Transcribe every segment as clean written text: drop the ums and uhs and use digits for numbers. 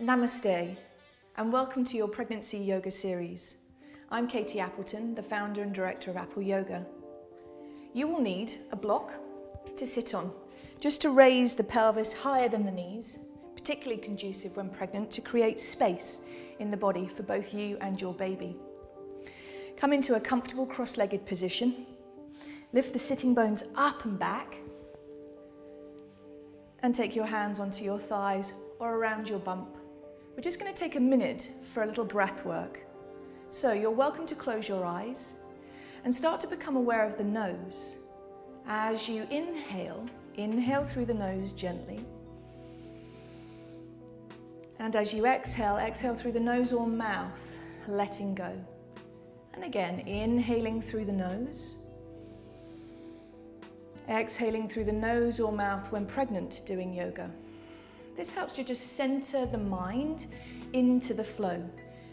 Namaste, and welcome to your Pregnancy Yoga series. I'm Katie Appleton, the founder and director of Apple Yoga. You will need a block to sit on, just to raise the pelvis higher than the knees, particularly conducive when pregnant to create space in the body for both you and your baby. Come into a comfortable cross-legged position. Lift the sitting bones up and back, and take your hands onto your thighs or around your bump. We're just going to take a minute for a little breath work. So you're welcome to close your eyes and start to become aware of the nose. As you inhale through the nose gently. And as you exhale through the nose or mouth, letting go. And again, inhaling through the nose. Exhaling through the nose or mouth when pregnant doing yoga. This helps to just center the mind into the flow.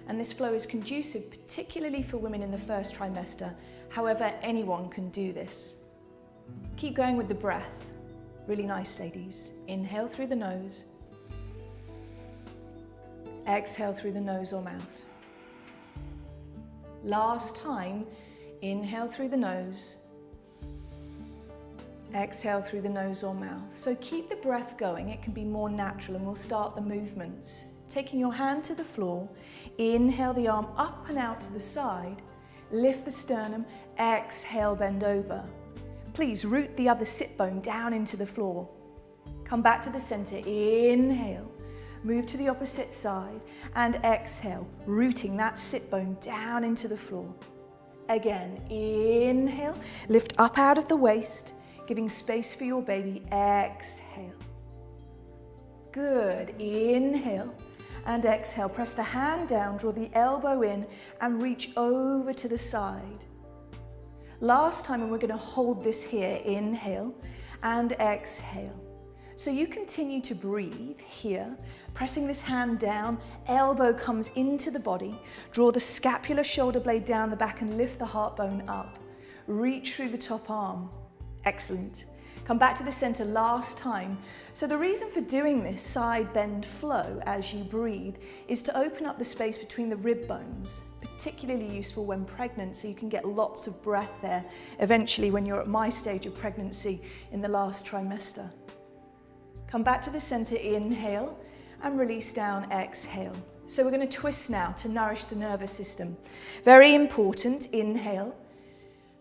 And this flow is conducive, particularly for women in the first trimester. However, anyone can do this. Keep going with the breath. Really nice, ladies. Inhale through the nose. Exhale through the nose or mouth. Last time, inhale through the nose. Exhale through the nose or mouth. So keep the breath going, it can be more natural, and we'll start the movements. Taking your hand to the floor, inhale the arm up and out to the side, lift the sternum, exhale, bend over. Please root the other sit bone down into the floor. Come back to the center, inhale, move to the opposite side, and exhale, rooting that sit bone down into the floor. Again, inhale, lift up out of the waist, giving space for your baby, exhale. Good, inhale and exhale. Press the hand down, draw the elbow in and reach over to the side. Last time, and we're gonna hold this here, inhale and exhale. So you continue to breathe here, pressing this hand down, elbow comes into the body, draw the scapular shoulder blade down the back and lift the heart bone up. Reach through the top arm. Excellent. Come back to the center last time. So the reason for doing this side bend flow as you breathe is to open up the space between the rib bones, particularly useful when pregnant, so you can get lots of breath there eventually when you're at my stage of pregnancy in the last trimester. Come back to the center, inhale and release down, exhale. So we're going to twist now to nourish the nervous system. Very important, inhale.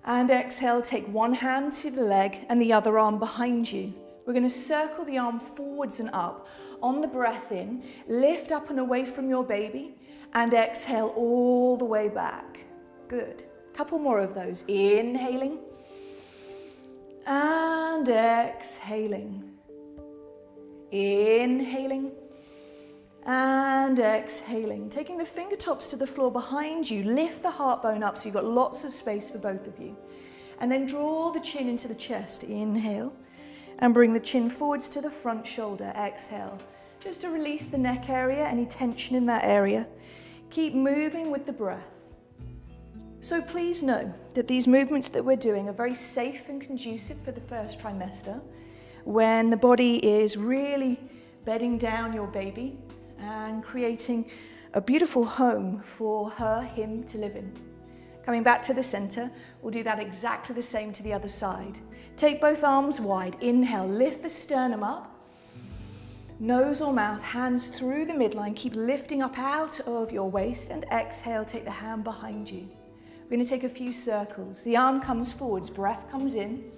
And exhale, take one hand to the leg and the other arm behind you. We're going to circle the arm forwards and up. On the breath in, lift up and away from your baby and exhale all the way back. Good. Couple more of those. Inhaling and exhaling. Inhaling and exhaling. Taking the fingertips to the floor behind you, lift the heart bone up so you've got lots of space for both of you. And then draw the chin into the chest. Inhale and bring the chin forwards to the front shoulder. Exhale, just to release the neck area, any tension in that area. Keep moving with the breath. So please know that these movements that we're doing are very safe and conducive for the first trimester, when the body is really bedding down your baby and creating a beautiful home for her, him to live in. Coming back to the center, we'll do that exactly the same to the other side. Take both arms wide, inhale, lift the sternum up, nose or mouth, hands through the midline, keep lifting up out of your waist, and exhale, take the hand behind you. We're going to take a few circles. The arm comes forwards, breath comes in,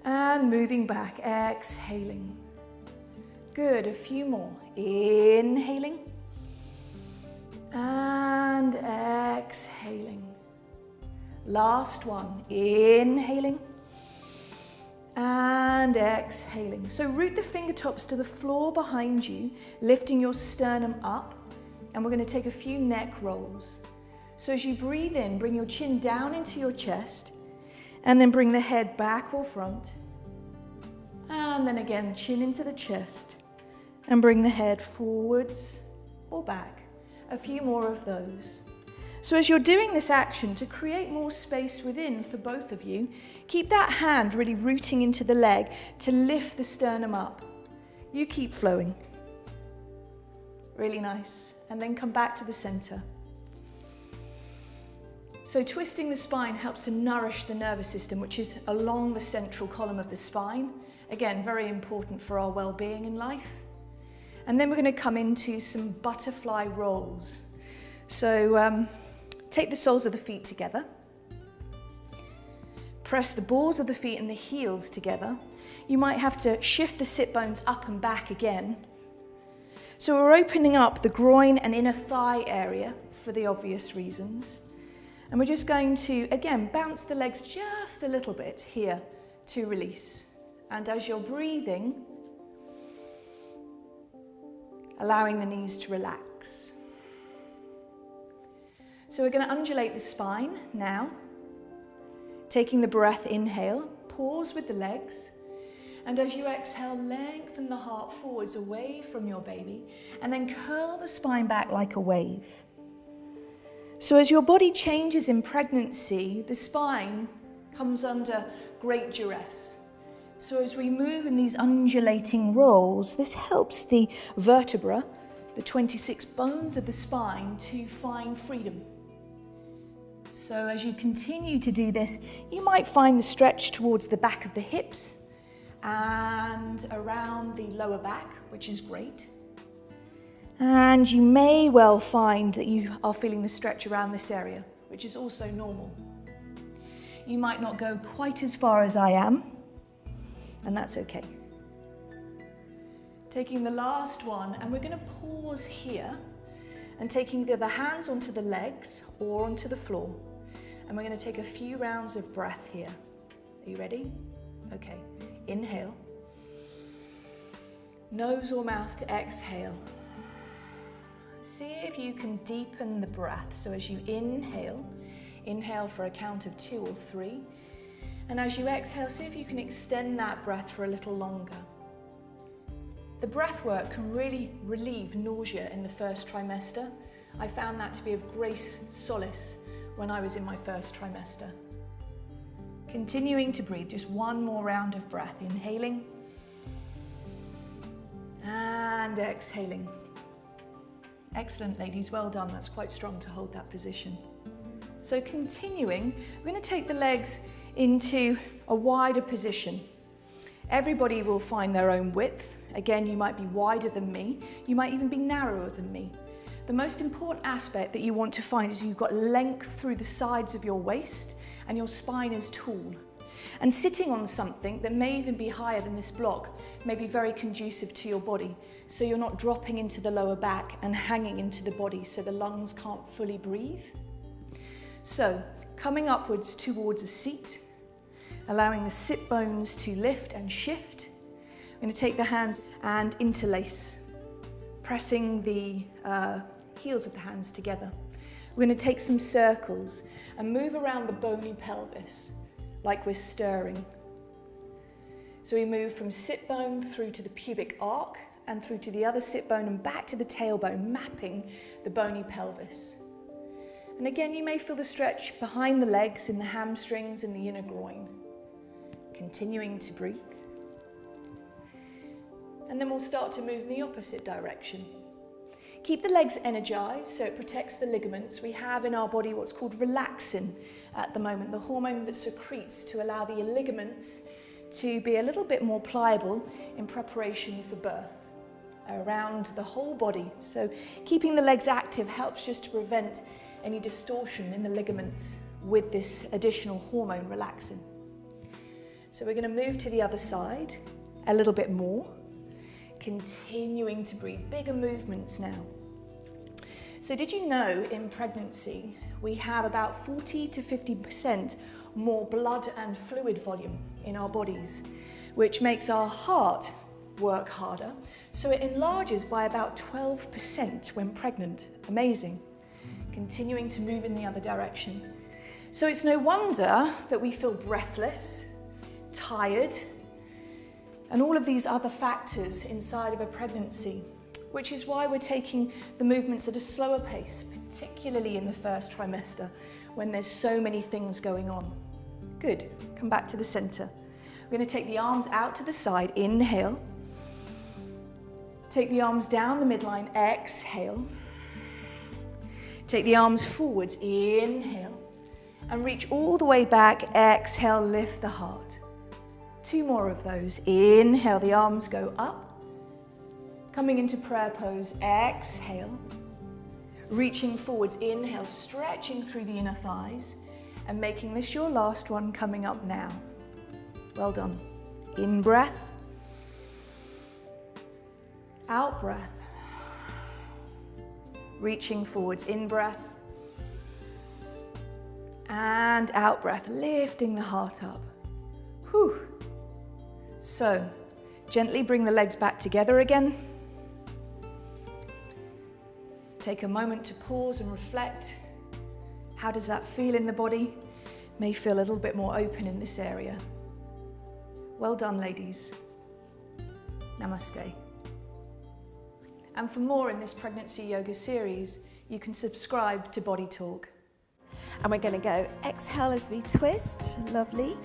and moving back, exhaling. Good, a few more. Inhaling and exhaling. Last one, inhaling and exhaling. So root the fingertips to the floor behind you, lifting your sternum up, and we're going to take a few neck rolls. So as you breathe in, bring your chin down into your chest, and then bring the head back or front. And then again, chin into the chest. And bring the head forwards or back. A few more of those. So as you're doing this action, to create more space within for both of you, keep that hand really rooting into the leg to lift the sternum up. You keep flowing. Really nice. And then come back to the center. So twisting the spine helps to nourish the nervous system, which is along the central column of the spine. Again, very important for our well-being in life. And then we're going to come into some butterfly rolls. So take the soles of the feet together. Press the balls of the feet and the heels together. You might have to shift the sit bones up and back again. So we're opening up the groin and inner thigh area for the obvious reasons. And we're just going to, again, bounce the legs just a little bit here to release. And as you're breathing, allowing the knees to relax. So we're going to undulate the spine now. Taking the breath, inhale, pause with the legs. And as you exhale, lengthen the heart forwards away from your baby. And then curl the spine back like a wave. So as your body changes in pregnancy, the spine comes under great duress. So as we move in these undulating rolls, this helps the vertebra, the 26 bones of the spine, to find freedom. So as you continue to do this, you might find the stretch towards the back of the hips and around the lower back, which is great. And you may well find that you are feeling the stretch around this area, which is also normal. You might not go quite as far as I am, and that's okay. Taking the last one, and we're going to pause here and taking either the hands onto the legs or onto the floor. And we're going to take a few rounds of breath here. Are you ready? Okay. Inhale. Nose or mouth to exhale. See if you can deepen the breath. So as you inhale, inhale for a count of 2 or 3. And as you exhale, see if you can extend that breath for a little longer. The breath work can really relieve nausea in the first trimester. I found that to be of great solace when I was in my first trimester. Continuing to breathe, just one more round of breath. Inhaling and exhaling. Excellent, ladies, well done. That's quite strong to hold that position. So continuing, we're going to take the legs into a wider position. Everybody will find their own width. Again, you might be wider than me. You might even be narrower than me. The most important aspect that you want to find is you've got length through the sides of your waist and your spine is tall. And sitting on something that may even be higher than this block may be very conducive to your body, so you're not dropping into the lower back and hanging into the body so the lungs can't fully breathe. So, coming upwards towards a seat, allowing the sit bones to lift and shift. I'm going to take the hands and interlace, pressing the heels of the hands together. We're going to take some circles and move around the bony pelvis like we're stirring. So we move from sit bone through to the pubic arc and through to the other sit bone and back to the tailbone, mapping the bony pelvis. And again, you may feel the stretch behind the legs in the hamstrings and the inner groin. Continuing to breathe. And then we'll start to move in the opposite direction. Keep the legs energized so it protects the ligaments. We have in our body what's called relaxin at the moment, the hormone that secretes to allow the ligaments to be a little bit more pliable in preparation for birth around the whole body. So keeping the legs active helps just to prevent any distortion in the ligaments with this additional hormone relaxin. So we're going to move to the other side a little bit more. Continuing to breathe, bigger movements now. So did you know in pregnancy we have about 40 to 50% more blood and fluid volume in our bodies, which makes our heart work harder. So it enlarges by about 12% when pregnant. Amazing. Continuing to move in the other direction. So it's no wonder that we feel breathless, tired, and all of these other factors inside of a pregnancy, which is why we're taking the movements at a slower pace, particularly in the first trimester, when there's so many things going on. Good, come back to the center. We're going to take the arms out to the side, inhale. Take the arms down the midline, exhale. Take the arms forwards, inhale. And reach all the way back, exhale, lift the heart. 2 more of those. Inhale, the arms go up. Coming into prayer pose, exhale. Reaching forwards, inhale, stretching through the inner thighs. And making this your last one, coming up now. Well done. In breath. Out breath. Reaching forwards, in breath. And out breath, lifting the heart up. Whew. So, gently bring the legs back together again. Take a moment to pause and reflect. How does that feel in the body? May feel a little bit more open in this area. Well done, ladies. Namaste. And for more in this pregnancy yoga series, you can subscribe to Body Talk. And we're going to go exhale as we twist, lovely,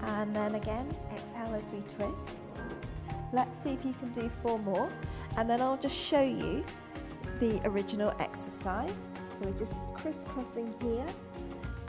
and then again exhale as we twist. Let's see if you can do 4 more, and then I'll just show you the original exercise. So we're just crisscrossing here